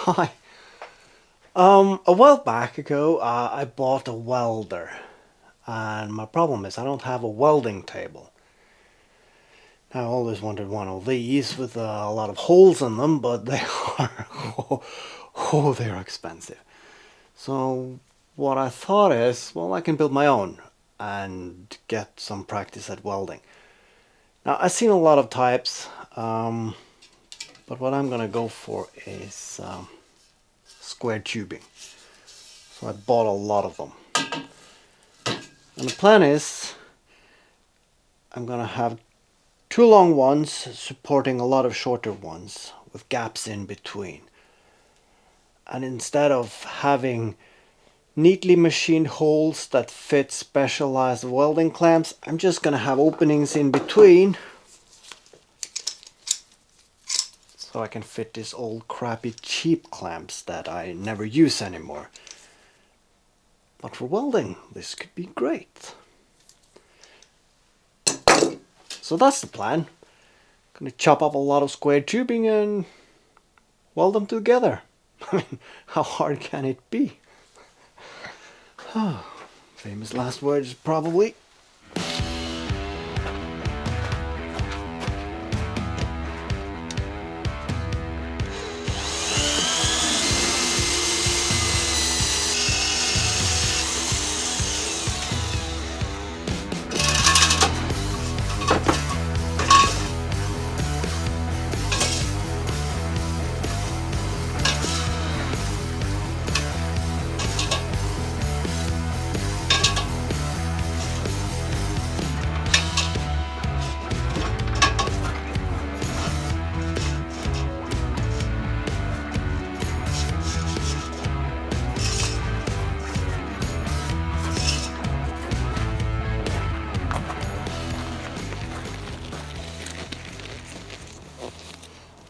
Hi. A while back ago, I bought a welder, and my problem is I don't have a welding table. I always wanted one of these with a lot of holes in them, but they are they're expensive. So what I thought is, well, I can build my own and get some practice at welding. Now I've seen a lot of types, but what I'm gonna go for is square tubing. So I bought a lot of them. And the plan is I'm gonna have two long ones supporting a lot of shorter ones with gaps in between. And instead of having neatly machined holes that fit specialized welding clamps, I'm just gonna have openings in between so I can fit these old crappy cheap clamps that I never use anymore. But for welding, this could be great. So that's the plan. Gonna chop up a lot of square tubing and weld them together. I mean, how hard can it be? Famous last words, probably.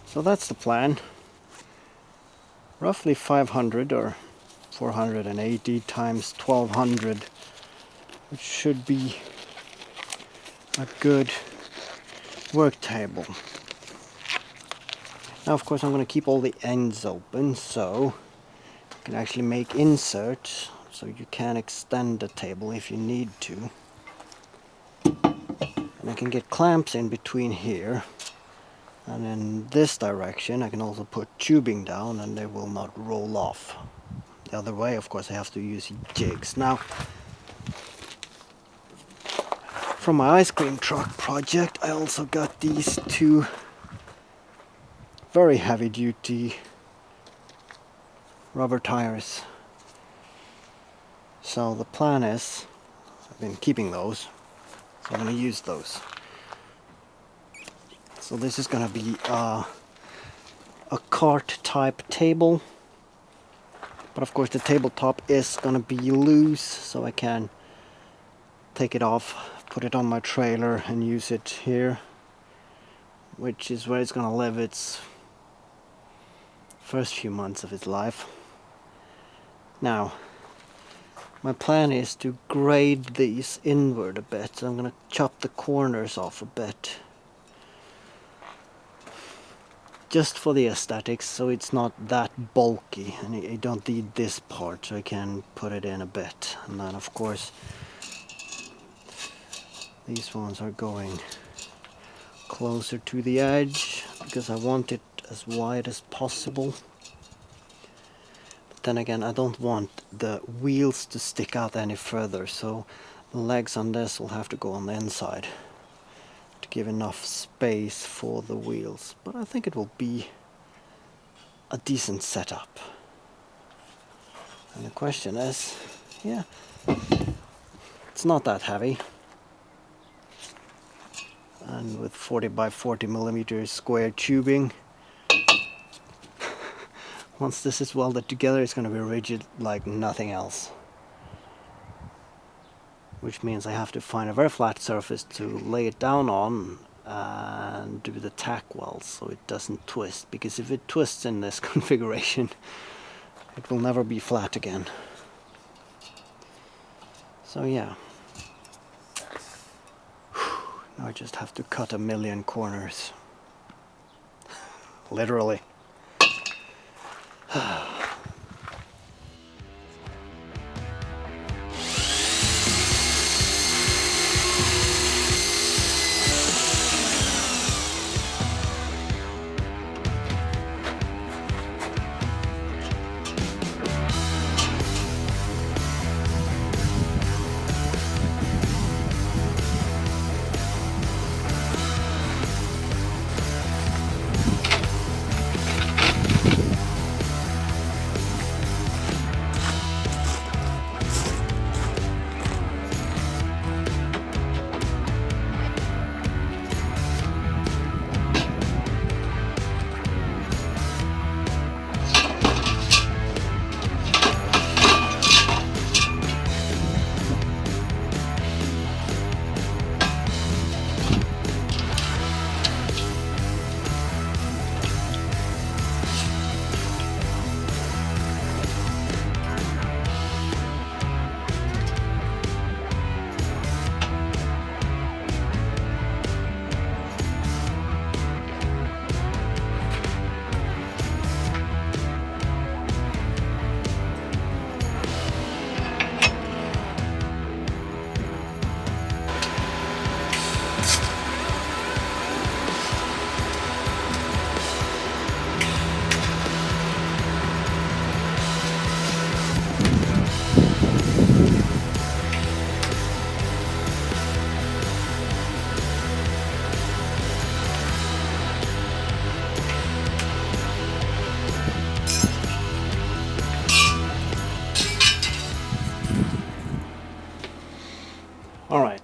So that's the plan. Roughly 500 or 480 times 1200, which should be a good work table. Now of course I'm going to keep all the ends open so you can actually make inserts so you can extend the table if you need to. And I can get clamps in between here. And in this direction I can also put tubing down and they will not roll off. The other way, of course, I have to use jigs. Now, from my ice cream truck project, I also got these two very heavy duty rubber tires. So the plan is, I've been keeping those, so I'm going to use those. So this is going to be a cart type table, but of course the tabletop is going to be loose, so I can take it off, put it on my trailer and use it here, which is where it's going to live its first few months of its life. Now, my plan is to grade these inward a bit, so I'm going to chop the corners off a bit. Just for the aesthetics, so it's not that bulky, and I don't need this part, so I can put it in a bit. And then of course, these ones are going closer to the edge, because I want it as wide as possible. Then again, I don't want the wheels to stick out any further, so the legs on this will have to go on the inside to give enough space for the wheels. But I think it will be a decent setup. And the question is, yeah, it's not that heavy. And with 40 by 40 millimeters square tubing, once this is welded together, it's going to be rigid like nothing else. Which means I have to find a very flat surface to lay it down on and do the tack welds so it doesn't twist. Because if it twists in this configuration, it will never be flat again. So yeah. Now I just have to cut 1,000,000 corners. Literally.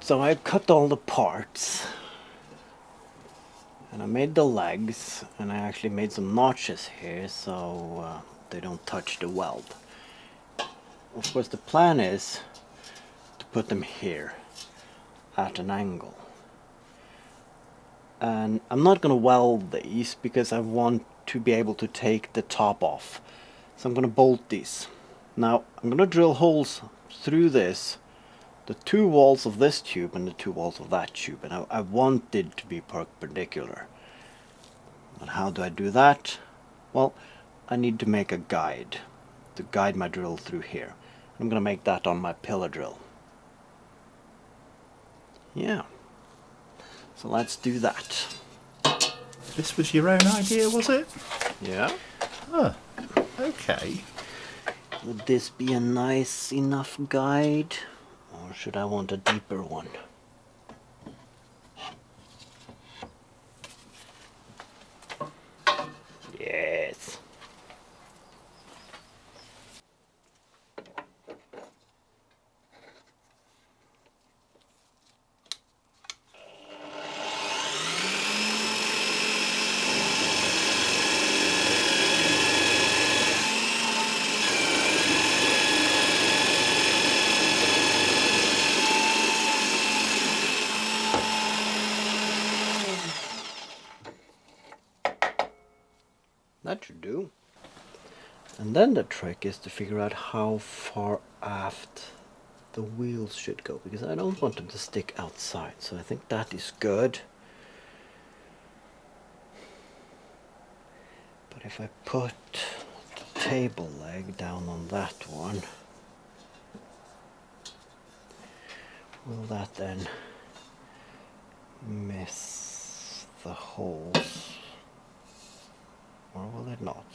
So I cut all the parts, and I made the legs, and I actually made some notches here so they don't touch the weld. Of course the plan is to put them here at an angle. And I'm not going to weld these because I want to be able to take the top off. So I'm going to bolt these. Now I'm going to drill holes through this, the two walls of this tube and the two walls of that tube, and I want it to be perpendicular. And how do I do that? Well, I need to make a guide to guide my drill through here. I'm going to make that on my pillar drill. Yeah. So let's do that. This was your own idea, was it? Yeah. Oh, okay. Would this be a nice enough guide? Or should I want a deeper one? Yes. That should do. And then the trick is to figure out how far aft the wheels should go, because I don't want them to stick outside. So I think that is good. But if I put the table leg down on that one, will that then miss the holes? Or will it not?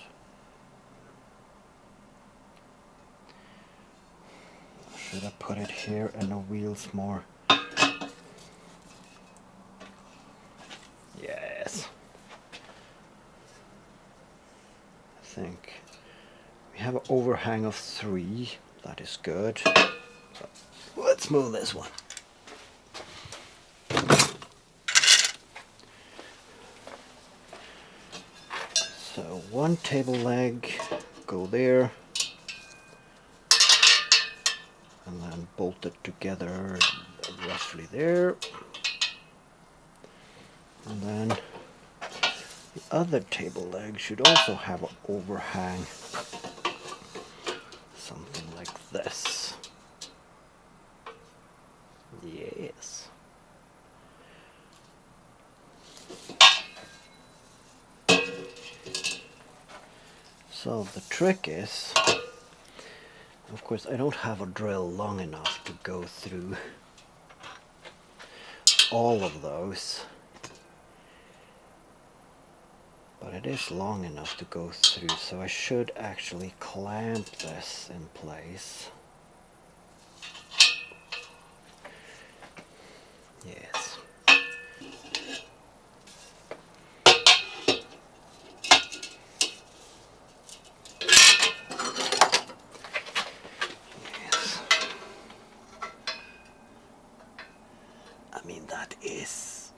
Should I put it here and the wheels more? Yes. I think we have an overhang of 3. That is good. So let's move this one. So one table leg, go there, and then bolt it together roughly there. And then the other table leg should also have an overhang, something like this. Yes. So the trick is, of course, I don't have a drill long enough to go through all of those, but it is long enough to go through, so I should actually clamp this in place. Yes. I mean, that is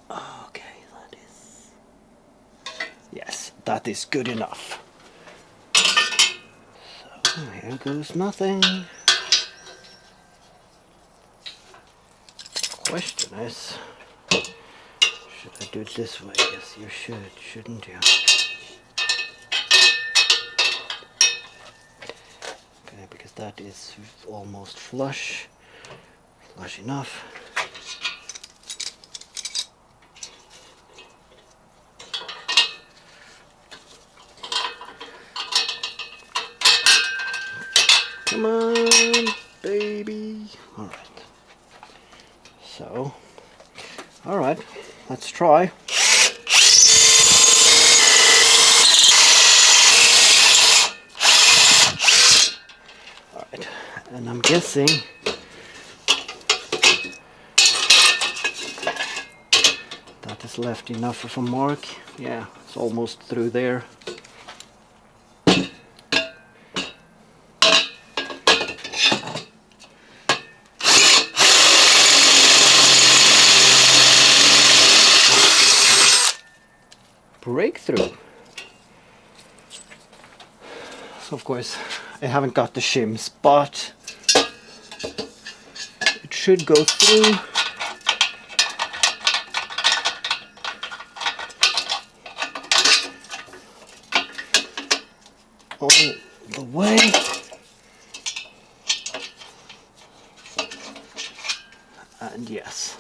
okay. That is, yes, that is good enough. So here goes nothing. Question is, should I do it this way? Yes, you should, shouldn't you? Okay, because that is almost flush enough. Come on, baby. All right. So, all right, let's try. All right, and I'm guessing that is left enough of a mark. Yeah, it's almost through there. breakthrough. So of course I haven't got the shims, but it should go through. All the way. And yes,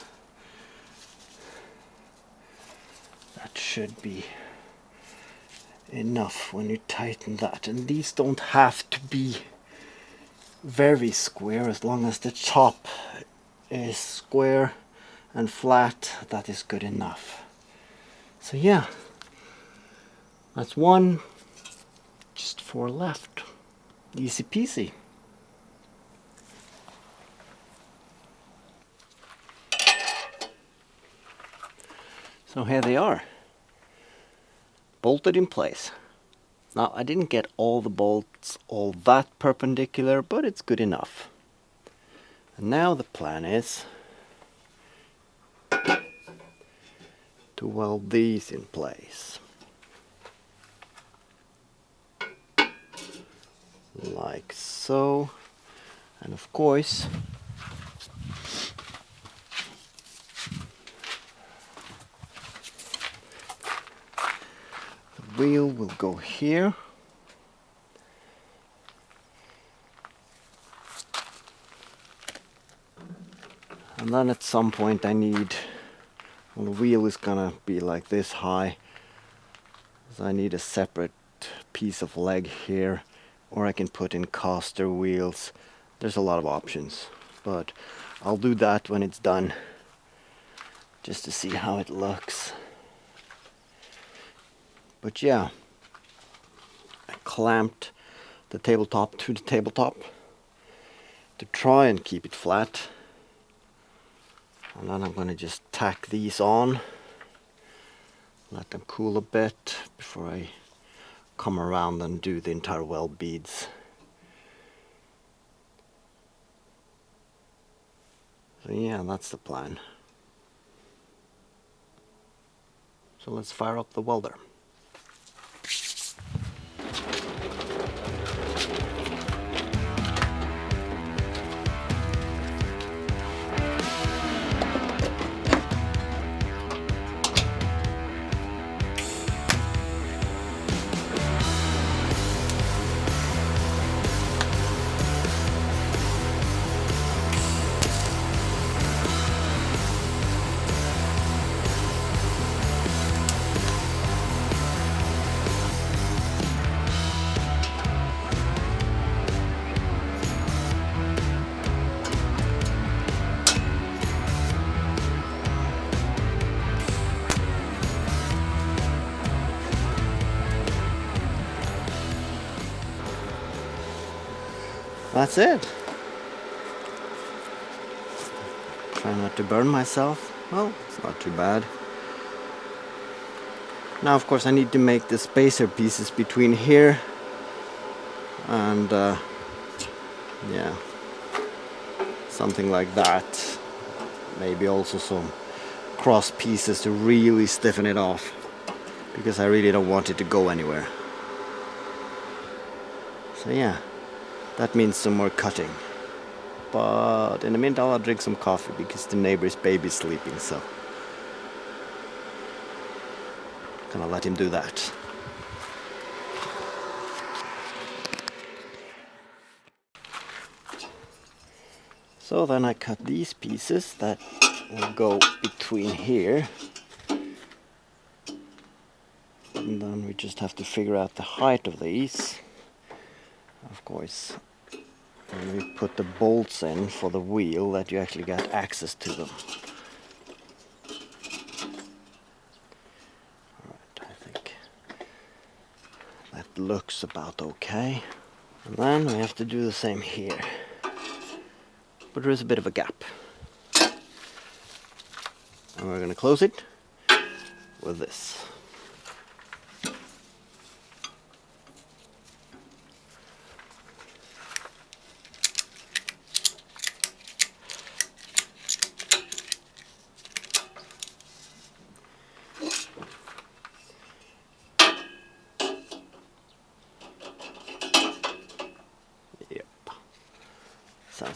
that should be enough when you tighten that. And these don't have to be very square, as long as the top is square and flat, that is good enough. So yeah, that's one, just 4 left. Easy peasy. So here they are, bolted in place. Now I didn't get all the bolts all that perpendicular, but it's good enough. And now the plan is to weld these in place. Like so. And of course, the wheel will go here. And then at some point I need, well, the wheel is gonna be like this high, so I need a separate piece of leg here, or I can put in caster wheels. There's a lot of options, but I'll do that when it's done, just to see how it looks. But yeah, I clamped the tabletop to the tabletop to try and keep it flat. And then I'm going to just tack these on, let them cool a bit before I come around and do the entire weld beads. So yeah, that's the plan. So let's fire up the welder. That's it. Try not to burn myself. Well, it's not too bad. Now of course I need to make the spacer pieces between here and yeah, something like that. Maybe also some cross pieces to really stiffen it off, because I really don't want it to go anywhere. So yeah, that means some more cutting. But in a minute I'll drink some coffee because the neighbor's baby's sleeping, so gonna let him do that. So then I cut these pieces that will go between here. And then we just have to figure out the height of these. Of course, when we put the bolts in for the wheel, that you actually get access to them. Alright, I think that looks about okay. And then we have to do the same here. But there is a bit of a gap. And we're going to close it with this.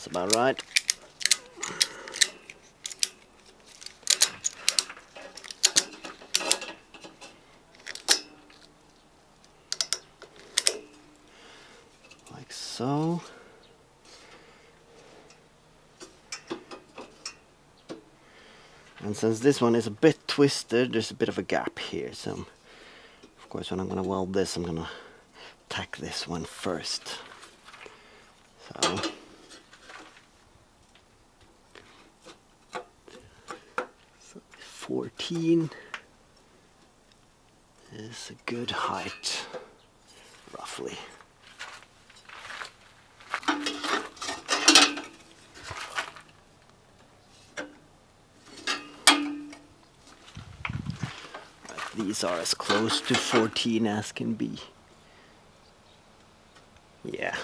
That's about right. Like so. And since this one is a bit twisted, there's a bit of a gap here. So, of course, when I'm going to weld this, I'm going to tack this one first. So, 14 is a good height, roughly. These are as close to 14 as can be. Yeah.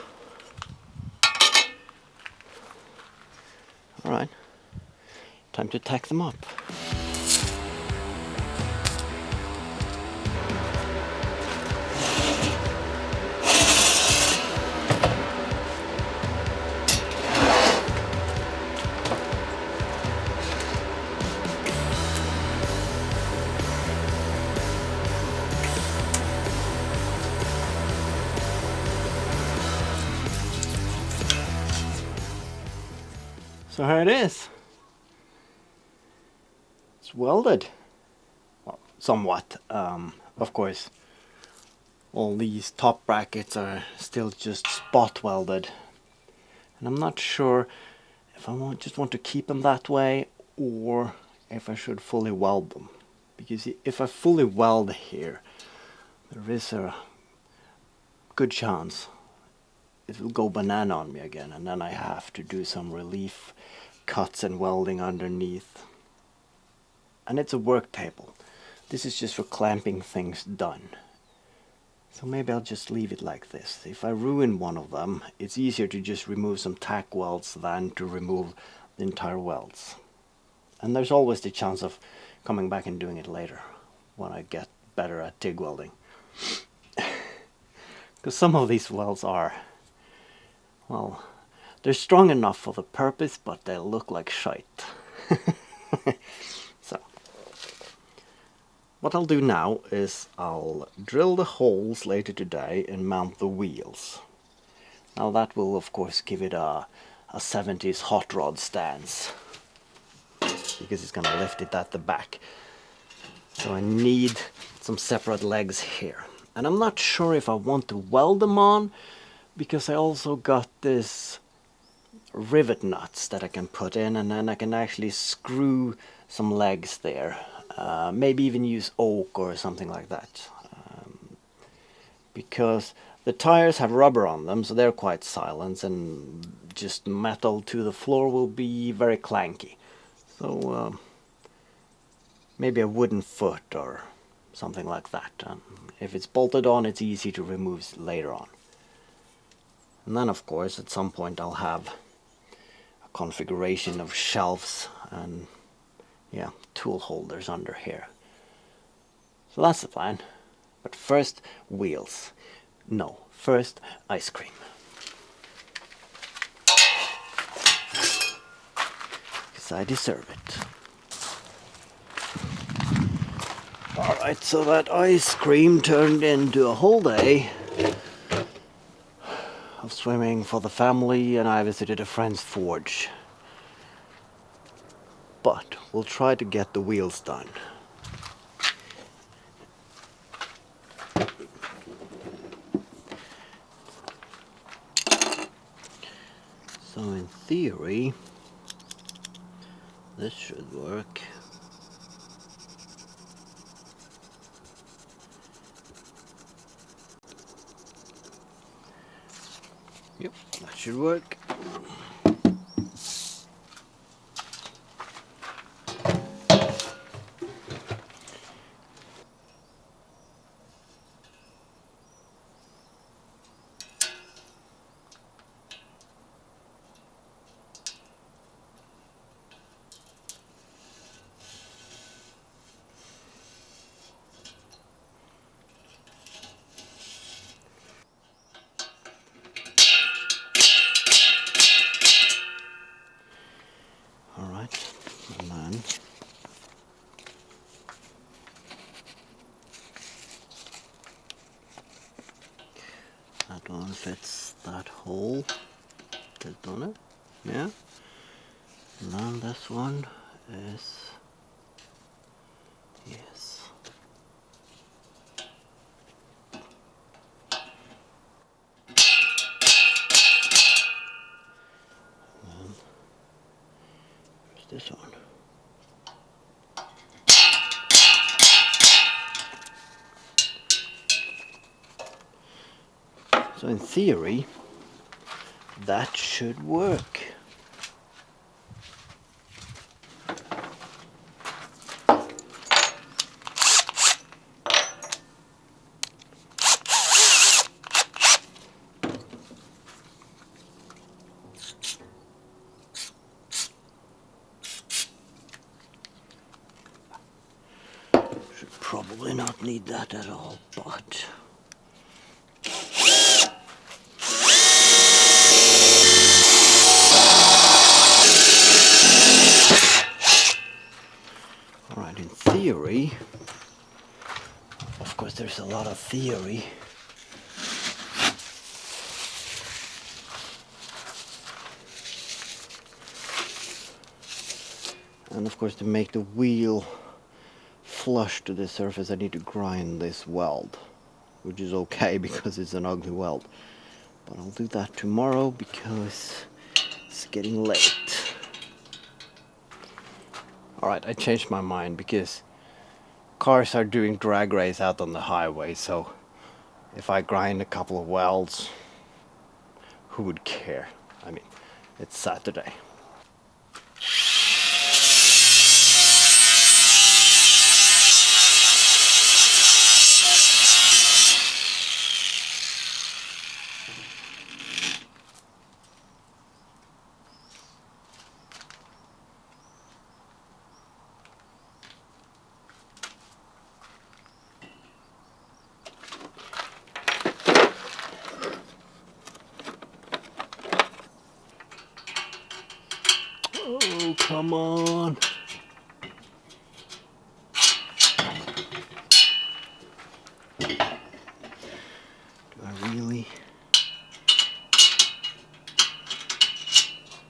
Alright. Time to tack them up. So here it is. It's welded. Well, somewhat. Of course, all these top brackets are still just spot welded. And I'm not sure if I just want to keep them that way or if I should fully weld them. Because if I fully weld here, there is a good chance it will go banana on me again, and then I have to do some relief cuts and welding underneath. And it's a work table. This is just for clamping things done. So maybe I'll just leave it like this. If I ruin one of them, it's easier to just remove some tack welds than to remove the entire welds. And there's always the chance of coming back and doing it later when I get better at TIG welding. Because some of these welds are, well, they're strong enough for the purpose, but they look like shite. So, what I'll do now is I'll drill the holes later today and mount the wheels. Now that will of course give it a 70s hot rod stance, because it's going to lift it at the back. So I need some separate legs here. And I'm not sure if I want to weld them on, because I also got this rivet nuts that I can put in, and then I can actually screw some legs there. Maybe even use oak or something like that. Because the tires have rubber on them, so they're quite silent, and just metal to the floor will be very clanky. So maybe a wooden foot or something like that. If it's bolted on, it's easy to remove later on. And then of course at some point I'll have a configuration of shelves and tool holders under here. So that's the plan. But first, wheels. No, first ice cream. Because I deserve it. Alright, so that ice cream turned into a whole day of swimming for the family, and I visited a friend's forge. But we'll try to get the wheels done. So in theory, this should work. Yep, that should work. And then that one fits that hole, don't it? Yeah. And then this one is, yes. And there's this one. So in theory, that should work. Should probably not need that at all, but alright, in theory, of course there's a lot of theory. And of course to make the wheel flush to the surface I need to grind this weld, which is okay because it's an ugly weld. But I'll do that tomorrow because it's getting late. Alright, I changed my mind because cars are doing drag race out on the highway, so if I grind a couple of welds, who would care? I mean, it's Saturday. Oh, come on. Do I really?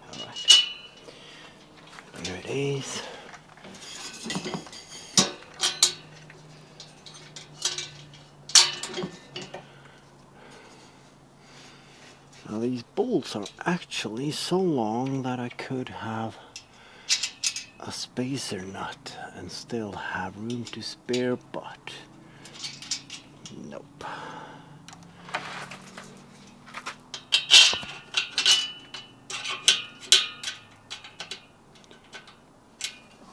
Alright. Here it is. Now these bolts are actually so long that I could have a spacer nut and still have room to spare, but nope.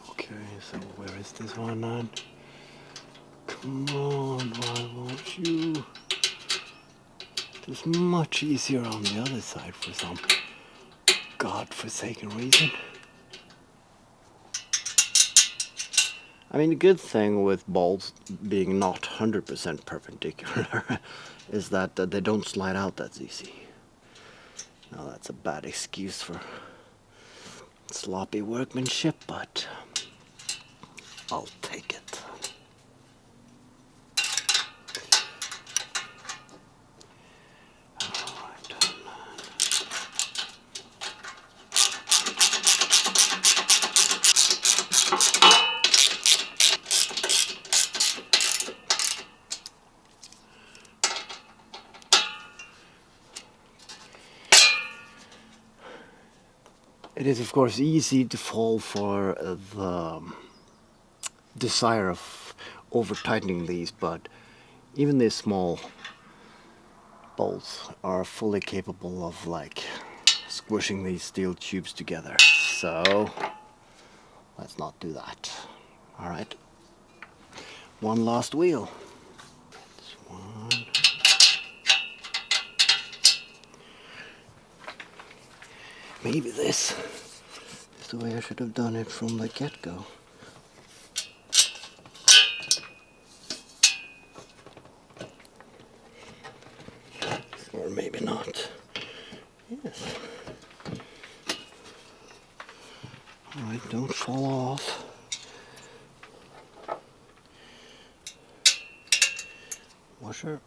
Okay, so where is this one on? Come on, why won't you? It's much easier on the other side for some godforsaken reason. I mean, the good thing with bolts being not 100% perpendicular is that they don't slide out that easy. Now that's a bad excuse for sloppy workmanship, but I'll take it. It is of course easy to fall for the desire of over tightening these, but even these small bolts are fully capable of like squishing these steel tubes together. So let's not do that. Alright. One last wheel. This one. Maybe this is the way I should have done it from the get-go. Or maybe not. Yes. Alright, don't fall off. Washer.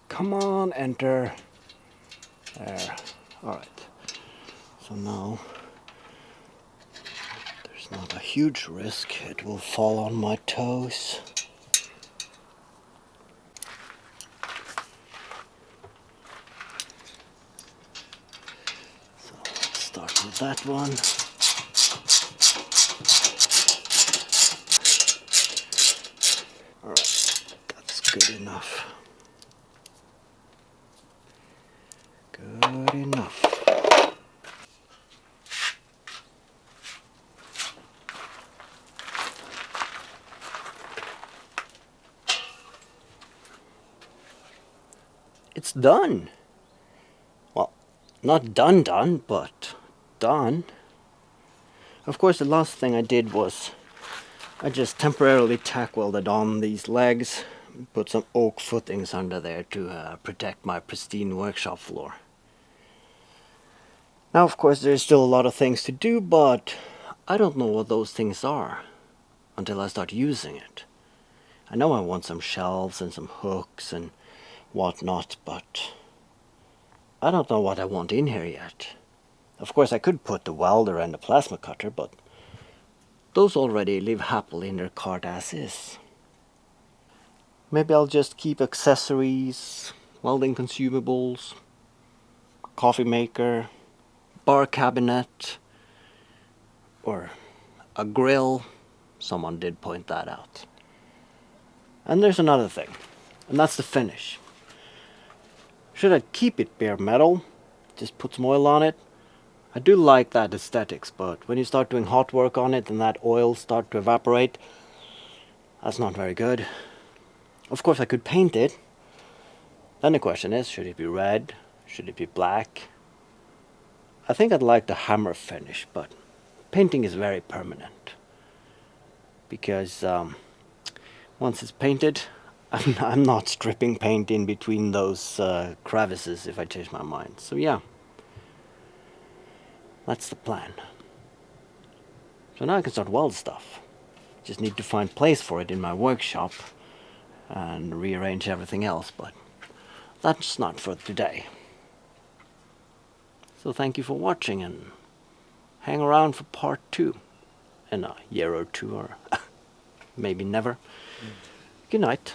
Come on, enter. There. Alright. So now there's not a huge risk it will fall on my toes. So let's start with that one. Alright, that's good enough. Good enough. It's done. Well, not done, but done. Of course, the last thing I did was I just temporarily tack welded on these legs, put some oak footings under there to protect my pristine workshop floor. Now, of course, there's still a lot of things to do, but I don't know what those things are until I start using it. I know I want some shelves and some hooks and whatnot, but I don't know what I want in here yet. Of course, I could put the welder and the plasma cutter, but those already live happily in their cart as is. Maybe I'll just keep accessories, welding consumables, coffee maker, bar cabinet, or a grill. Someone did point that out. And there's another thing, and that's the finish. Should I keep it bare metal? Just put some oil on it? I do like that aesthetics, but when you start doing hot work on it and that oil starts to evaporate, that's not very good. Of course I could paint it. Then the question is, should it be red? Should it be black? I think I'd like the hammer finish, but painting is very permanent. Because once it's painted, I'm not stripping paint in between those crevices if I change my mind. So yeah, that's the plan. So now I can start weld stuff. Just need to find place for it in my workshop and rearrange everything else, but that's not for today. So thank you for watching, and hang around for part 2 in a year or two, or maybe never. Good night.